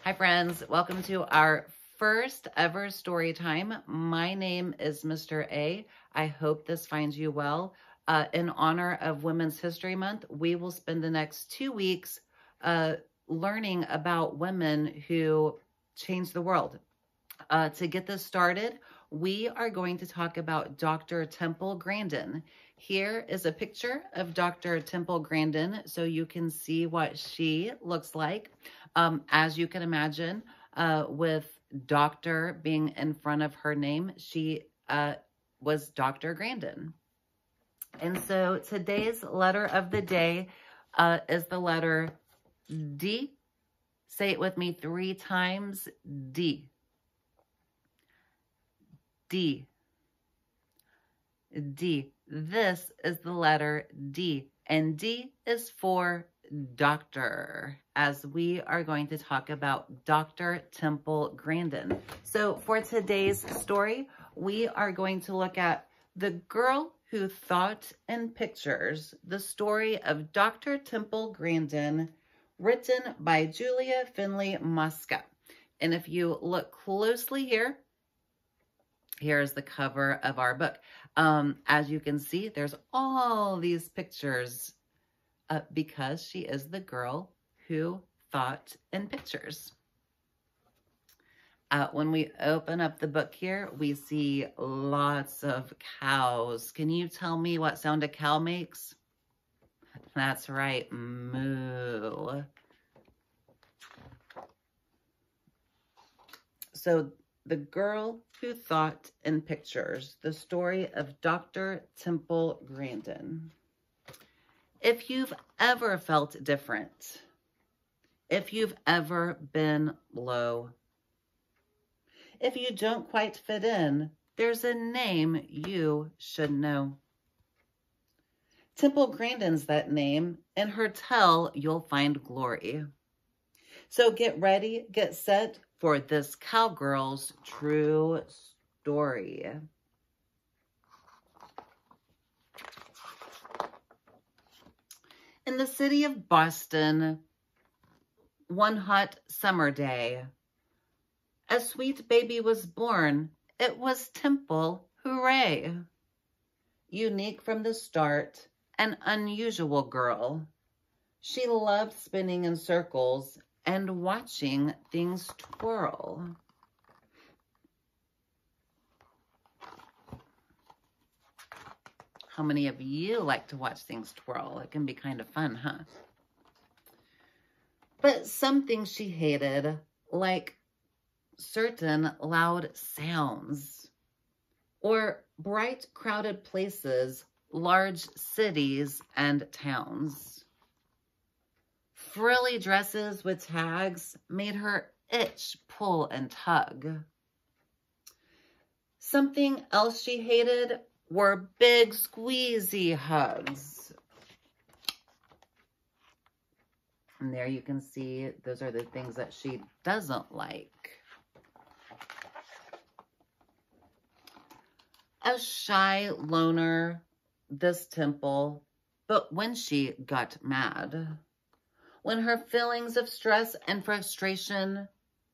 Hi friends, welcome to our first ever story time. My name is Mr. A. I hope this finds you well. In honor of Women's History Month, we will spend the next 2 weeks learning about women who changed the world. To get this started, we are going to talk about Dr. Temple Grandin. Here is a picture of Dr. Temple Grandin so you can see what she looks like. As you can imagine, with doctor being in front of her name, she was Dr. Grandin. And so today's letter of the day is the letter D. Say it with me 3 times, D. D. D. This is the letter D, and D is for doctor, as we are going to talk about Dr. Temple Grandin. So for today's story, we are going to look at The Girl Who Thought in Pictures, the story of Dr. Temple Grandin, written by Julia Finley Mosca. And if you look closely here, here's the cover of our book. As you can see, there's all these pictures because she is the girl who thought in pictures. When we open up the book here, we see lots of cows. Can you tell me what sound a cow makes? That's right, moo. So, The Girl Who Thought in Pictures, the story of Dr. Temple Grandin. If you've ever felt different, if you've ever been low, if you don't quite fit in, there's a name you should know. Temple Grandin's that name. In her tell, you'll find glory. So get ready, get set for this cowgirl's true story. In the city of Boston, one hot summer day, a sweet baby was born. It was Temple, hooray! Unique from the start, an unusual girl. She loved spinning in circles and watching things twirl. How many of you like to watch things twirl? It can be kind of fun, huh? But some things she hated, like certain loud sounds, or bright, crowded places, large cities and towns. Frilly dresses with tags made her itch, pull, and tug. Something else she hated were big, squeezy hugs. And there you can see those are the things that she doesn't like. A shy loner, this Temple, but when she got mad, when her feelings of stress and frustration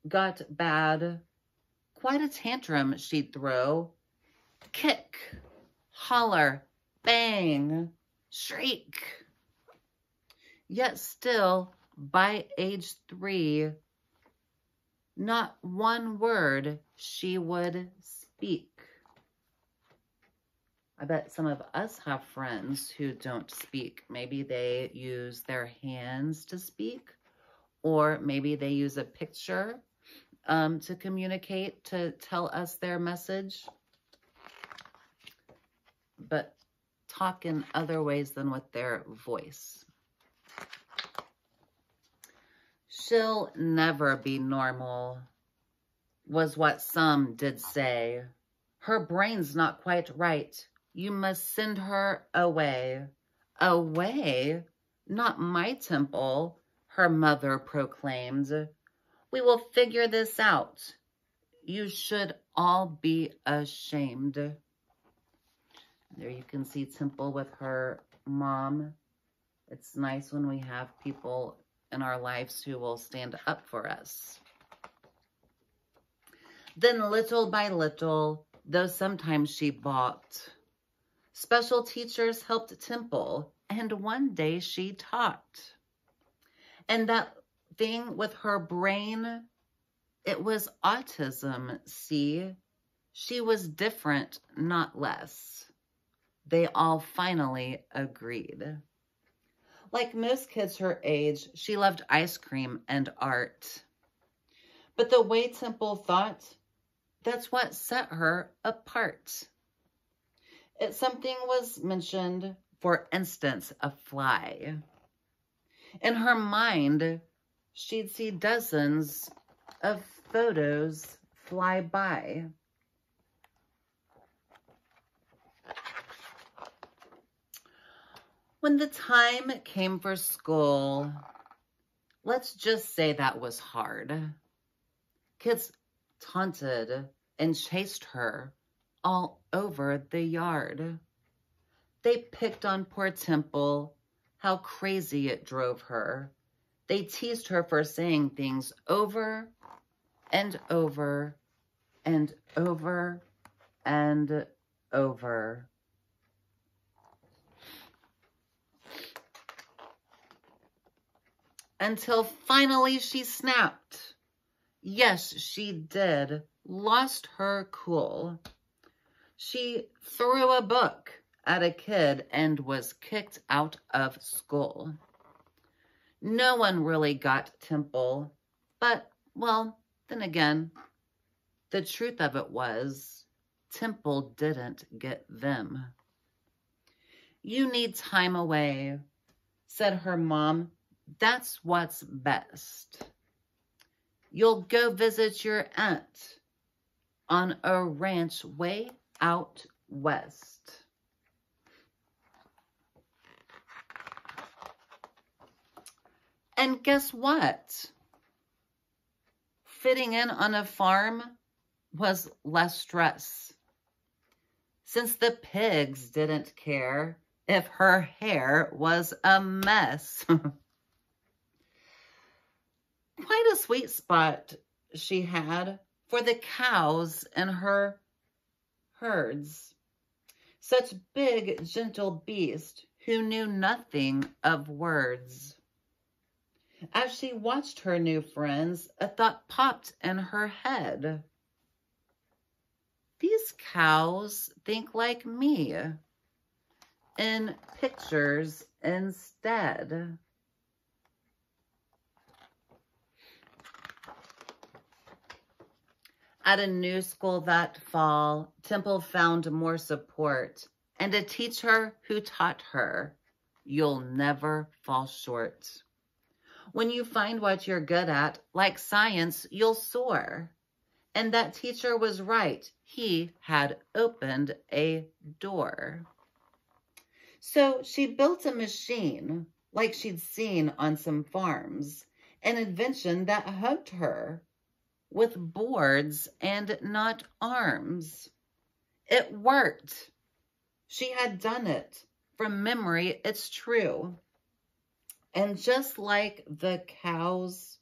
got bad, quite a tantrum she'd throw. Kick, holler, bang, shriek. Yet still, by age 3, not one word she would speak. I bet some of us have friends who don't speak. Maybe they use their hands to speak, or maybe they use a picture to communicate, to tell us their message, but talk in other ways than with their voice. She'll never be normal, was what some did say. Her brain's not quite right. You must send her away. Away? Not my Temple, her mother proclaimed. We will figure this out. You should all be ashamed. There you can see Temple with her mom. It's nice when we have people in our lives who will stand up for us. Then little by little, though sometimes she balked, special teachers helped Temple, and one day she taught. And that thing with her brain, it was autism, see? She was different, not less. They all finally agreed. Like most kids her age, she loved ice cream and art. But the way Temple thought, that's what set her apart. If something was mentioned, for instance, a fly. In her mind, she'd see dozens of photos fly by. When the time came for school, let's just say that was hard. Kids taunted and chased her all over the yard. They picked on poor Temple, how crazy it drove her. They teased her for saying things over and over and over and over. Until finally she snapped. Yes, she did. Lost her cool. She threw a book at a kid and was kicked out of school. No one really got Temple, but, well, then again, the truth of it was, Temple didn't get them. You need time away, said her mom. That's what's best. You'll go visit your aunt on a ranch way out west. And guess what? Fitting in on a farm was less stress, since the pigs didn't care if her hair was a mess. Quite a sweet spot she had for the cows in her herds. Such big, gentle beasts who knew nothing of words. As she watched her new friends, a thought popped in her head. These cows think like me, in pictures instead. At a new school that fall, Temple found more support and a teacher who taught her, you'll never fall short. When you find what you're good at, like science, you'll soar. And that teacher was right. He had opened a door. So she built a machine like she'd seen on some farms, an invention that hugged her, with boards and not arms. It worked. She had done it. From memory, it's true. And just like the cows,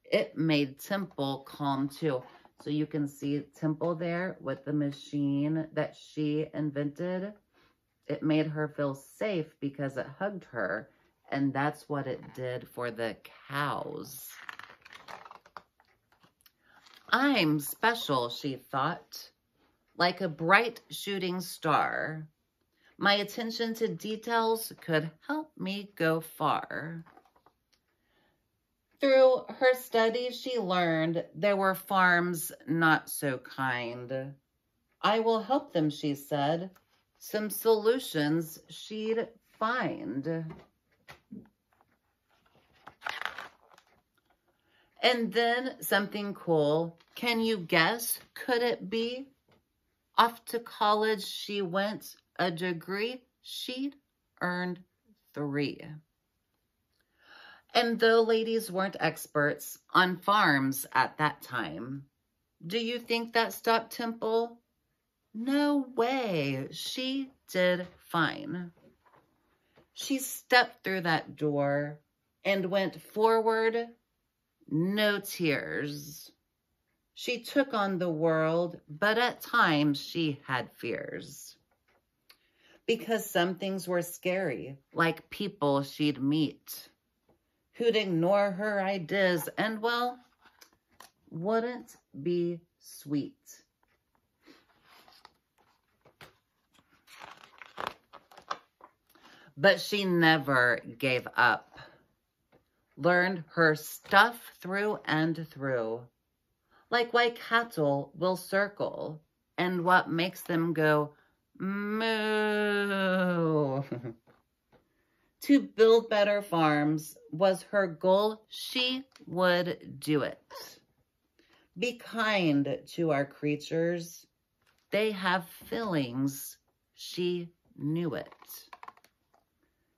it made Temple calm too. So you can see Temple there with the machine that she invented. It made her feel safe because it hugged her. And that's what it did for the cows. I'm special, she thought, like a bright shooting star. My attention to details could help me go far. Through her studies, she learned there were farms not so kind. I will help them, she said. Some solutions she'd find. And then something cool. Can you guess? Could it be? Off to college she went. A degree she'd earned 3. And though ladies weren't experts on farms at that time, do you think that stopped Temple? No way. She did fine. She stepped through that door and went forward. No tears. She took on the world, but at times she had fears. Because some things were scary, like people she'd meet who'd ignore her ideas and, well, wouldn't be sweet. But she never gave up. Learned her stuff through and through. Like why cattle will circle and what makes them go moo. To build better farms was her goal. She would do it. Be kind to our creatures. They have feelings. She knew it.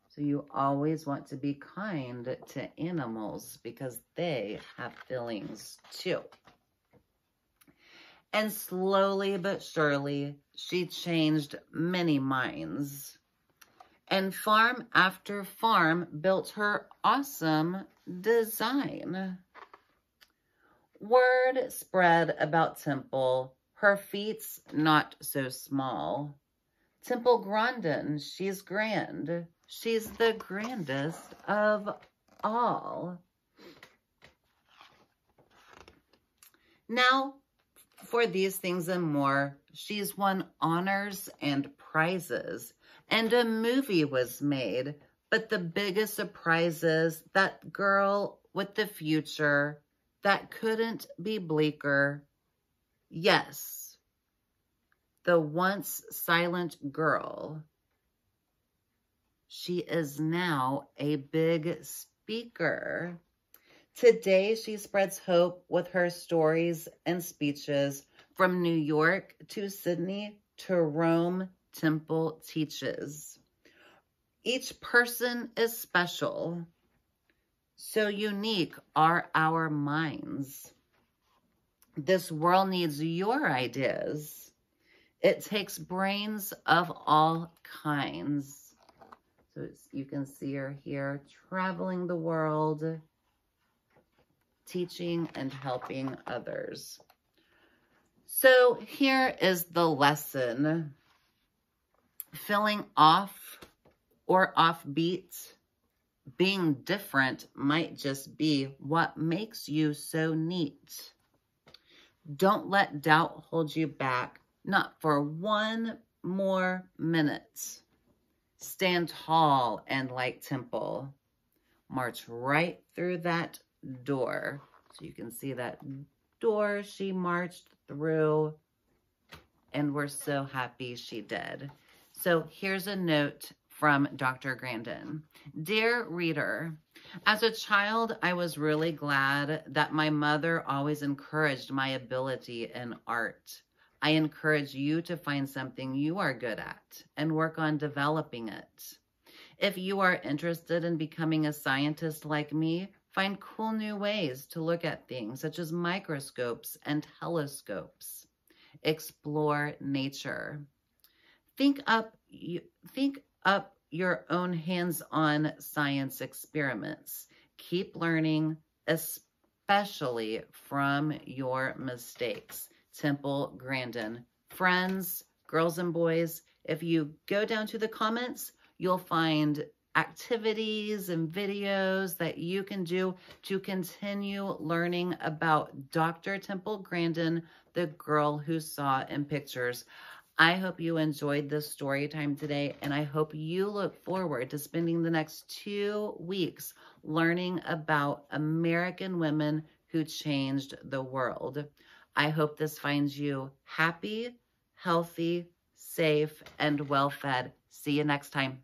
So you always want to be kind to animals because they have feelings too. And slowly but surely, she changed many minds. And farm after farm built her awesome design. Word spread about Temple, her feet's not so small. Temple Grandin, she's grand. She's the grandest of all. Now, for these things and more, she's won honors and prizes, and a movie was made. But the biggest surprise is that girl with the future that couldn't be bleaker. Yes, the once silent girl. She is now a big speaker. Today, she spreads hope with her stories and speeches. From New York to Sydney to Rome, Temple teaches. Each person is special. So unique are our minds. This world needs your ideas. It takes brains of all kinds. So you can see her here traveling the world, teaching and helping others. So here is the lesson. Feeling off or offbeat, being different might just be what makes you so neat. Don't let doubt hold you back, not for one more minute. Stand tall and like Temple. March right through that door. So you can see that door she marched through, and we're so happy she did. So here's a note from Dr. Grandin. Dear reader, as a child, I was really glad that my mother always encouraged my ability in art. I encourage you to find something you are good at and work on developing it. If you are interested in becoming a scientist like me, find cool new ways to look at things such as microscopes and telescopes. Explore nature. Think up your own hands-on science experiments. Keep learning, especially from your mistakes. Temple Grandin. Friends, girls and boys, if you go down to the comments, you'll find activities and videos that you can do to continue learning about Dr. Temple Grandin, the girl who saw in pictures. I hope you enjoyed this story time today, and I hope you look forward to spending the next 2 weeks learning about American women who changed the world. I hope this finds you happy, healthy, safe, and well-fed. See you next time.